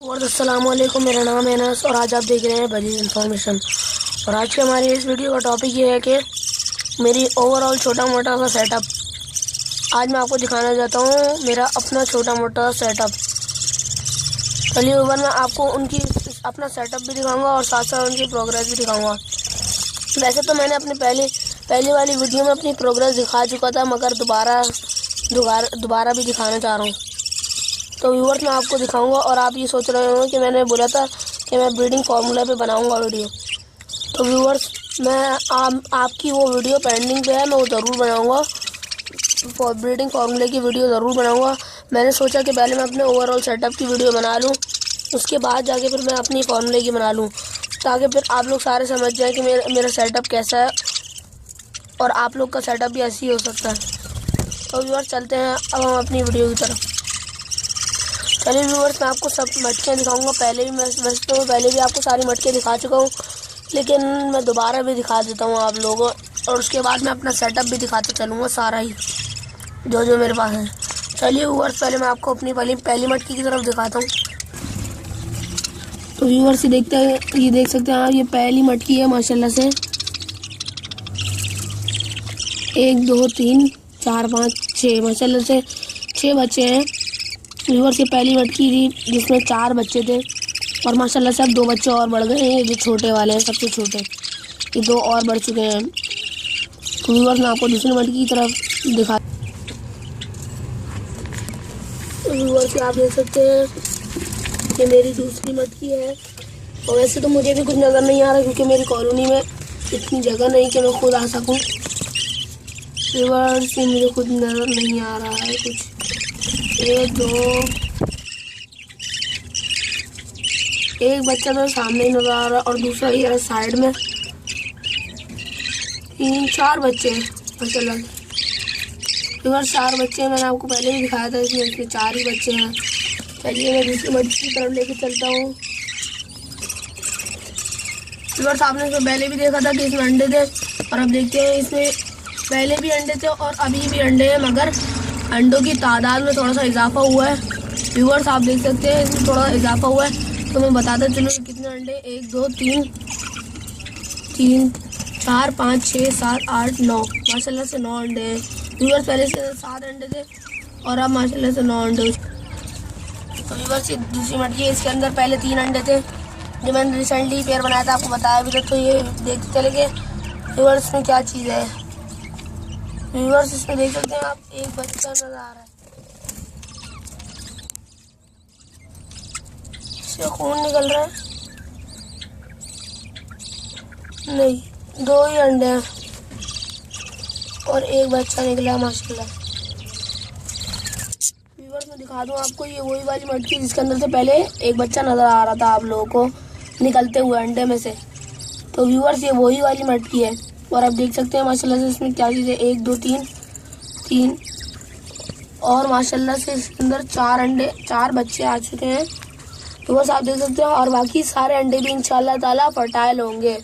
और अस्सलाम वालेकुम, मेरा नाम है अनस और आज आप देख रहे हैं बजीज़ इन्फॉर्मेशन। और आज के हमारी इस वीडियो का टॉपिक ये है कि मेरी ओवरऑल छोटा मोटा सा सेटअप। आज मैं आपको दिखाना चाहता हूँ मेरा अपना छोटा मोटा सेटअप। चलिए ऊपर मैं आपको उनकी अपना सेटअप भी दिखाऊंगा और साथ साथ उनकी प्रोग्रेस भी दिखाऊंगा। वैसे तो मैंने अपनी पहली वाली वीडियो में अपनी प्रोग्रेस दिखा चुका था, मगर दोबारा भी दिखाना चाह रहा हूँ। तो व्यूअर्स मैं आपको दिखाऊंगा और आप ये सोच रहे हो कि मैंने बोला था कि मैं ब्रीडिंग फार्मूला पे बनाऊंगा वीडियो। तो व्यूअर्स मैं आपकी वो वीडियो पेंडिंग पे है, मैं वो ज़रूर बनाऊंगा। ब्रीडिंग फार्मूले की वीडियो ज़रूर बनाऊंगा। मैंने सोचा कि पहले मैं अपने ओवरऑल सेटअप की वीडियो बना लूँ, उसके बाद जाके फिर मैं अपनी फार्मूले की बना लूँ, ताकि फिर आप लोग सारे समझ जाएँ कि मेरा सेटअप कैसा है और आप लोग का सेटअप भी ऐसे ही हो सकता है। तो व्यूअर्स चलते हैं अब हम अपनी वीडियो की तरफ। चलिए व्यूअर्स मैं आपको सब मटकियाँ दिखाऊंगा। वैसे तो मैं पहले भी आपको सारी मटकियाँ दिखा चुका हूँ, लेकिन मैं दोबारा भी दिखा देता हूँ आप लोगों को। और उसके बाद मैं अपना सेटअप भी दिखाते चलूँगा, सारा ही जो मेरे पास है। चलिए व्यूअर्स पहले मैं आपको अपनी पहली मटकी की तरफ दिखाता हूँ। तो व्यूअर्स ये देख सकते हैं आप, ये पहली मटकी है माशाल्लाह से। 1 2 3 4 5 6 माशाल्लाह से 6 बच्चे हैं। व्यूअर्स ये पहली मटकी थी जिसमें 4 बच्चे थे और माशाल्लाह से अब 2 बच्चे और बढ़ गए हैं। ये जो छोटे वाले हैं, सबसे छोटे, ये 2 और बढ़ चुके हैं। तो व्यूअर्स मैं आपको दूसरी मटकी की तरफ दिखा। तो व्यूअर्स आप देख सकते हैं कि मेरी दूसरी मटकी है। और वैसे तो मुझे भी कुछ नज़र नहीं आ रहा, क्योंकि मेरी कॉलोनी में इतनी जगह नहीं कि मैं खुद आ सकूँ। व्यूअर्स ये मुझे खुद नज़र नहीं आ रहा है कुछ। 1 2 एक बच्चा तो सामने ही नजर आ रहा है और दूसरा ये साइड में। 3 4 बच्चे हैं माशाल्लाह। इधर 4 बच्चे हैं, मैंने आपको पहले ही दिखाया था। इसमें 4 ही बच्चे हैं। चलिए मैं दूसरी मटकी की तरफ लेके चलता हूँ। इधर आपने इसमें पहले भी देखा था कि इसमें अंडे थे, और अब देखते हैं इसमें पहले भी अंडे थे और अभी भी अंडे हैं, मगर अंडों की तादाद में थोड़ा सा इजाफा हुआ है। व्यूअर्स आप देख सकते हैं इसमें थोड़ा इजाफा हुआ है। तो मैं बताता चलूँ कितने अंडे। 1 2 3 4 5 6 7 8 9 माशाल्लाह से 9 अंडे हैं। व्यूअर्स पहले से 7 अंडे थे और अब माशाल्लाह से 9 अंडे। तो व्यूअर्स ये दूसरी मटकी है, इसके अंदर पहले 3 अंडे थे जो मैंने रिसेंटली पेयर बनाया था, आपको बताया भी था। तो ये देखते चले गए व्यूअर्स इसमें क्या चीज़ है। व्यूअर्स इसमें देख सकते हैं आप, एक बच्चा नजर आ रहा है, इससे खून निकल रहा है। नहीं, 2 ही अंडे हैं और एक बच्चा निकला माशाल्लाह। व्यूअर्स मैं दिखा दूं आपको, ये वही वाली मटकी जिसके अंदर से पहले एक बच्चा नजर आ रहा था आप लोगों को निकलते हुए अंडे में से। तो व्यूअर्स ये वही वाली मटकी है और आप देख सकते हैं माशाल्लाह से इसमें क्या चीज़ है। 1 2 3 और माशाल्लाह से इसके अंदर 4 बच्चे आ चुके हैं। तो बस आप देख सकते हैं, और बाकी सारे अंडे भी इंशाल्लाह ताला फर्टाइल होंगे।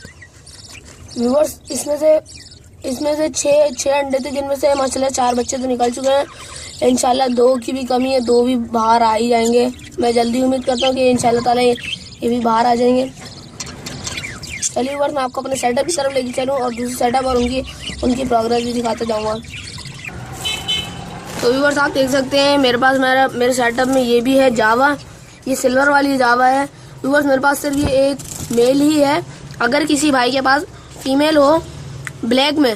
व्यूअर्स इसमें से 6 अंडे थे, जिनमें से माशाल्लाह 4 बच्चे तो निकल चुके हैं। इंशाल्लाह 2 की भी कमी है, 2 भी बाहर आ ही जाएंगे। मैं जल्दी उम्मीद करता हूँ कि इंशाल्लाह ताला ये भी बाहर आ जाएंगे। चलिए व्यूअर्स मैं आपको अपने सेटअप की तरफ लेके चलूँ और दूसरी सेटअप और उनकी प्रोग्रेस भी दिखाते जाऊँगा। तो व्यूअर्स आप देख सकते हैं मेरे पास मेरे सेटअप में ये भी है जावा, ये सिल्वर वाली जावा है। व्यूअर्स मेरे पास सिर्फ ये एक मेल ही है। अगर किसी भाई के पास फीमेल हो ब्लैक में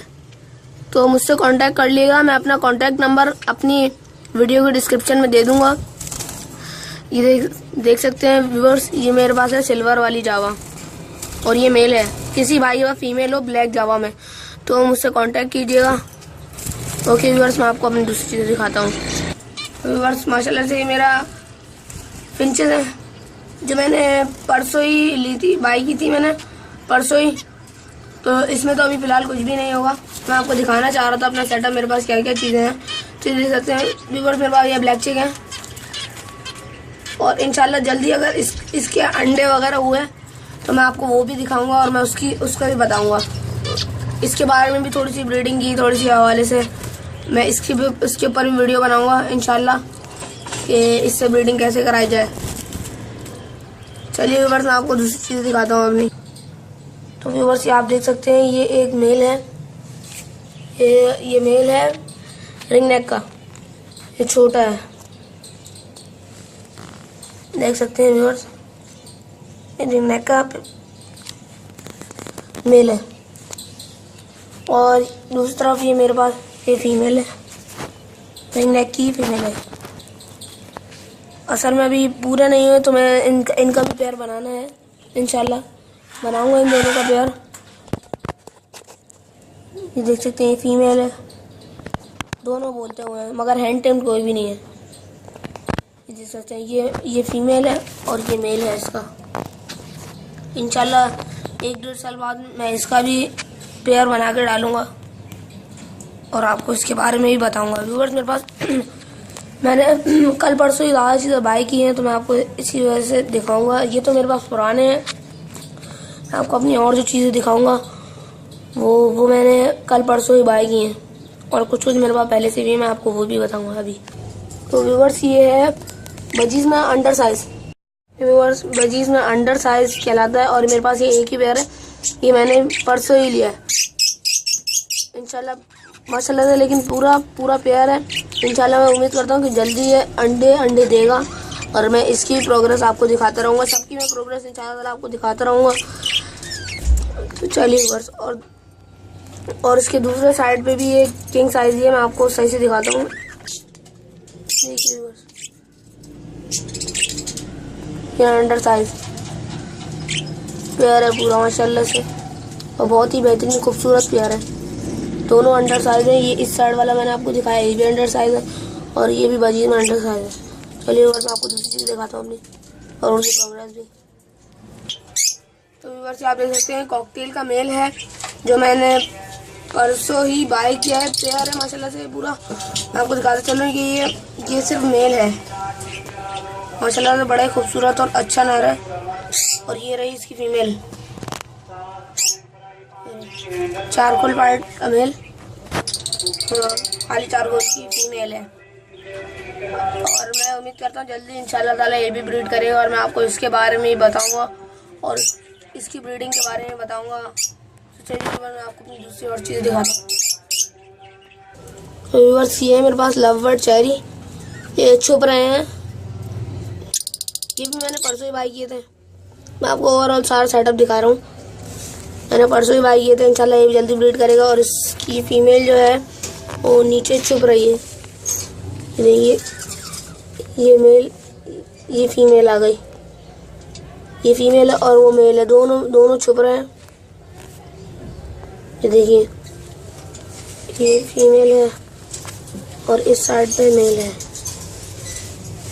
तो मुझसे कांटेक्ट कर लीजिएगा। मैं अपना कांटेक्ट नंबर अपनी वीडियो के डिस्क्रिप्शन में दे दूंगा। ये देख सकते हैं व्यूअर्स, ये मेरे पास है सिल्वर वाली जावा और ये मेल है। किसी भाई के पास फीमेल हो ब्लैक जावा में तो मुझसे कांटेक्ट कीजिएगा। ओके व्यूअर्स मैं आपको अपनी दूसरी चीज़ें दिखाता हूँ। व्यूअर्स माशाल्लाह से मेरा फिंचेस है जो मैंने परसों ही ली थी, बाई की थी मैंने परसों ही। तो इसमें तो अभी फ़िलहाल कुछ भी नहीं होगा। मैं आपको दिखाना चाह रहा था अपना सेटअप, मेरे पास क्या क्या चीज़ें हैं। तो देख सकते हैं व्यूअर्स मेरे पास ये ब्लैक चिक है और इंशाल्लाह जल्दी अगर इसके अंडे वगैरह हुए तो मैं आपको वो भी दिखाऊंगा और मैं उसका भी बताऊंगा। इसके बारे में भी थोड़ी सी ब्रीडिंग की थोड़ी सी हवाले से मैं इसके ऊपर भी वीडियो बनाऊंगा इंशाल्लाह कि इससे ब्रीडिंग कैसे कराई जाए। चलिए व्यूअर्स मैं आपको दूसरी चीज़ दिखाता हूँ अपनी। तो व्यूअर्स ये आप देख सकते हैं, ये एक मेल है, ये मेल है रिंग नेक का, ये छोटा है, देख सकते हैं व्यूअर्स, ये रिंग नेक का मेल है। और दूसरी तरफ ये मेरे पास ये फीमेल है, रिंग नेक की फीमेल है। असल में अभी पूरा नहीं हुए तो मैं इनका भी पेयर बनाना है, इंशाल्लाह बनाऊंगा इन दोनों का पेयर। ये देख सकते हैं फीमेल है, दोनों बोलते हुए हैं मगर हैंड टेम्ड कोई भी नहीं है। ये देख सकते हैं ये फीमेल है और ये मेल है इसका। इंशाल्लाह 1-1.5 साल बाद मैं इसका भी पेयर बना के डालूंगा और आपको इसके बारे में भी बताऊंगा। व्यूअर्स मेरे पास मैंने कल परसों ही ज़्यादा चीज़ें बाई की हैं तो मैं आपको इसी वजह से दिखाऊंगा। ये तो मेरे पास पुराने हैं, मैं आपको अपनी और जो चीज़ें दिखाऊंगा वो मैंने कल परसों ही बाई की हैं और कुछ मेरे पास पहले से भी, मैं आपको वो भी बताऊंगा अभी। तो व्यूअर्स ये है बजीज में अंडर साइज, व्यूअर्स बजीज में अंडर साइज कहलाता है और मेरे पास ये एक ही पेयर है, ये मैंने परसों ही लिया है इंशाल्लाह माशाल्लाह से, लेकिन पूरा पेयर है। इंशाल्लाह मैं उम्मीद करता हूँ कि जल्दी ये अंडे देगा और मैं इसकी प्रोग्रेस आपको दिखाता रहूँगा, सबकी मैं प्रोग्रेस इंशाल्लाह आपको दिखाता रहूँगा। तो चलिए व्यूअर्स, और इसके दूसरे साइड पे भी एक किंग साइज है, मैं आपको सही से दिखाता हूँ। देखिए व्यूअर्स, ये अंडर साइज पेयर है पूरा माशाल्लाह से और बहुत ही बेहतरीन खूबसूरत पेयर है। दोनों अंडर साइज है, ये इस साइड वाला मैंने आपको दिखाया, ये भी अंडर साइज है और ये भी बजीज में अंडर साइज है। चलिए व्यूअर्स मैं आपको दूसरी चीज़ दिखाता हूँ अपनी और उनकी प्रोग्रेस भी। तो व्यूअर्स आप देख सकते हैं कॉकटेल का मेल है जो मैंने परसों ही बाय किया है, पेयर है माशाल्लाह से पूरा। मैं आपको दिखाता चलूँ कि ये सिर्फ मेल है माशाल्लाह से, बड़ा ही खूबसूरत और अच्छा नर है। और ये रही इसकी फीमेल, चारकोल पार्ट का मेल, खाली चारकोल की फीमेल है। और मैं उम्मीद करता हूँ जल्दी इंशाल्लाह ताला ये भी ब्रीड करेगा और मैं आपको इसके बारे में ही बताऊंगा और इसकी ब्रीडिंग के बारे में बताऊंगा। तो चलिए मैं आपको अपनी दूसरी और चीज़ दिखाता हूँ। तो व्यूअर्स ये है मेरे पास लव बर्ड चेरी, ये छुप रहे हैं, ये भी मैंने परसों ही बाई किए थे। मैं आपको ओवरऑल सारा सेटअप दिखा रहा हूँ, मैंने परसों ही बाई किए थे। इंशाल्लाह ये भी जल्दी ब्रीड करेगा और इसकी फीमेल जो है वो नीचे छुप रही है। ये मेल, ये फीमेल आ गई, ये फीमेल है और वो मेल है, दोनों छुप रहे हैं। ये देखिए ये फीमेल है और इस साइड पे मेल है,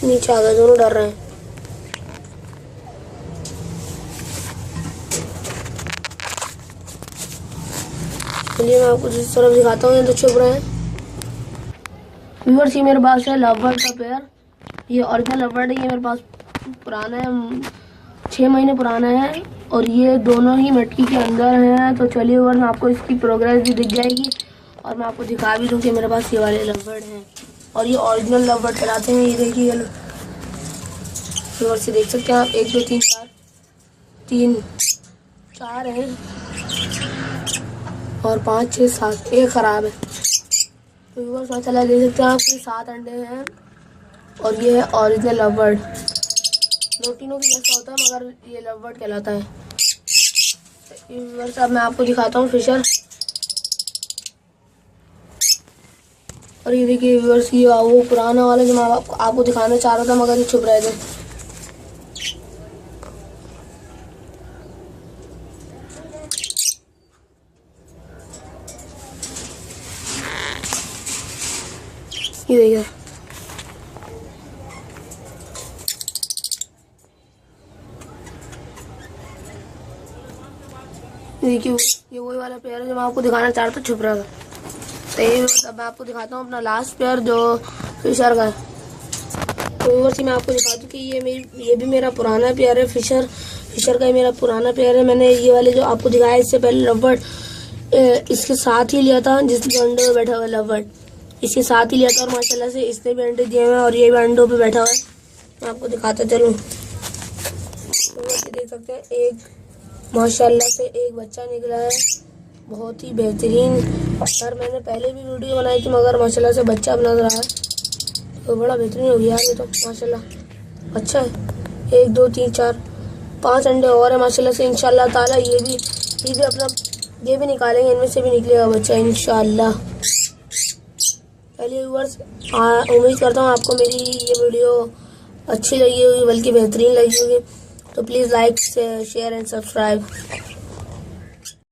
नीचे आ गए, दोनों डर रहे हैं। चलिए मैं आपको दूसरी तरफ दिखाता हूँ, ये तो छुप रहे हैं। व्यूअर्स ये मेरे पास है लव बर्ड का पेयर, ये ओरिजिनल लव बर्ड है, ये मेरे पास पुराना है, 6 महीने पुराना है और ये दोनों ही मटकी के अंदर हैं। तो चलिए व्यूअर्स आपको इसकी प्रोग्रेस भी दिख जाएगी और मैं आपको दिखा भी दूँ कि मेरे पास ये वाले लव बर्ड हैं और ये ओरिजिनल लव बर्ड कहलाते हैं। ये देखिए व्यूअर्स देख सकते हैं आप, 1 2 3 4 हैं और 5 6 7, एक ख़राब है। तो व्यूअर्स माशाल्लाह देख सकते हैं आप, 7 अंडे हैं और ये है ओरिजिनल लव बर्ड। लोटिनो भी जैसा होता है मगर ये लव बर्ड कहलाता है। व्यूअर्स अब मैं आपको दिखाता हूँ फिशर, और ये देखिए व्यूअर्स ये वो पुराना वाला जो मैं आपको दिखाना चाह रहा था मगर ये छुप रहे थे। ये देखिए ये वही वाला पेयर है जो मैं आपको दिखाना चाह रहा था, छुप रहा था। तो ये अब मैं आपको दिखाता हूँ अपना लास्ट पेयर जो फिशर का है। तो व्यूअर्स मैं आपको दिखा दूँ कि ये भी मेरा पुराना पेयर है, फिशर का ही मेरा पुराना पेयर है। मैंने ये वाले जो आपको दिखाया इससे पहले लव बर्ड इसके साथ ही लिया था, जिसके अंडे में बैठा हुआ लव बर्ड इसके साथ ही लिया था और माशाल्लाह से इसने भी अंडे दिए हुए हैं और ये भी अंडों पे बैठा हुआ है। मैं आपको दिखाता चलूँ। से देख सकते हैं एक माशाल्लाह से एक बच्चा निकला है, बहुत ही बेहतरीन। सर मैंने पहले भी वीडियो बनाई थी मगर माशाल्लाह से बच्चा बना रहा है तो बड़ा बेहतरीन हो गया ये तो माशाल्लाह। अच्छा है, 1 2 3 4 5 अंडे और है माशाल्लाह से। इंशाल्लाह ताला ये भी अपना ये भी निकालेंगे, इनमें से भी निकलेगा बच्चा इंशाल्लाह। चलिए व्यूअर्स, उम्मीद करता हूँ आपको मेरी ये वीडियो अच्छी लगी होगी, बल्कि बेहतरीन लगी होगी। तो please like share and subscribe.